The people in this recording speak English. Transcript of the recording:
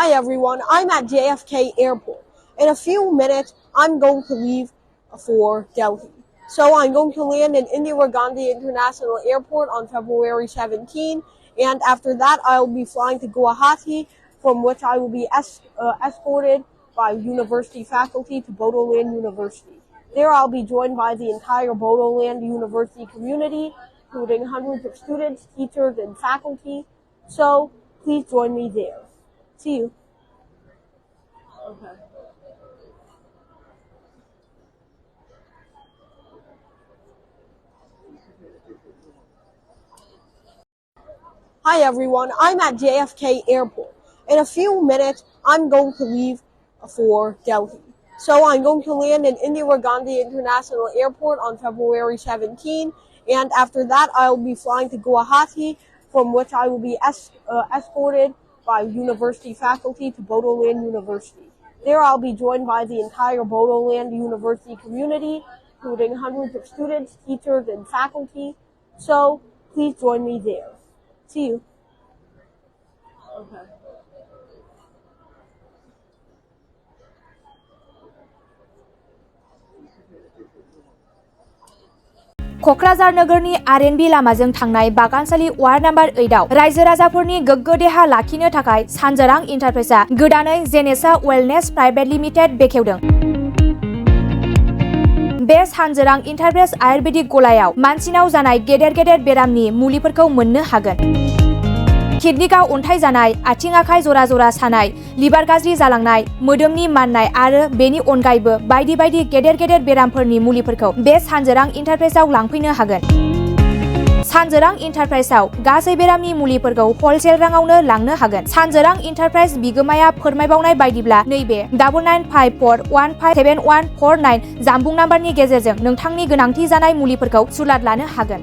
Hi everyone, I'm at JFK Airport. In a few minutes, I'm going to leave for Delhi. So I'm going to land in Indira Gandhi International Airport on February 17, and after that I'll be flying to Guwahati, from which I will be escorted by university faculty to Bड'l University. There I'll be joined by the entire Bड'l University community, including hundreds of students, teachers, and faculty. So please join me there. See you. Okay. Hi everyone, I'm at JFK Airport. In a few minutes, I'm going to leave for Delhi. So I'm going to land in Indira Gandhi International Airport on February 17, and after that I'll be flying to Guwahati, from which I will be escorted by university faculty to Bड'l University. There I'll be joined by the entire Bड'l University community, including hundreds of students, teachers, and faculty. So please join me there. See you. Okay. Kokrajhar नोगोरनि आर.एन.बी लामाजों थांनाय बागानसालि ward number 8 आव रायजो राजाफोरनि गोग्गो देहा लाखिनो थाखाय सानजोरां इन्टारप्राइजआ गोदानै जेनेसा वेलनेस प्राइभेट लिमिटेड बेखेवदों। बे सानजोरां इन्टारप्राइज आयुर्वेदिक गलायाव मानसिनाव जानाय गेदेर बेरामनि मुलिफोरखौ मोननो हागोन। किडनिकाव अन्थाइ जानाय, आथिं आखाइ जरा जरा सानाय, लिभार गाज्रि जालांनाय, मोदोमनि माननाय आरो बेनि अनगायैबो बायदि गेदेर बेरामफोरनि मुलिफोरखौ बे सानजोरां इन्टारप्राइजआव लांफैनो हागोन। सानजोरां इन्टारप्राइजआव गासै बेरामनि मुलिफोरखौ हलसेल राङावनो लांनो हागोन। सानजोरां इन्टारप्राइज बिगोमाया फोरमायबावनाय बायदिब्ला नैबे 9954157149 जानबुं नाम्बारनि गेजेरजों नोंथांनि गोनांथि जानाय मुलिफोरखौ सुलाद लानो हागोन।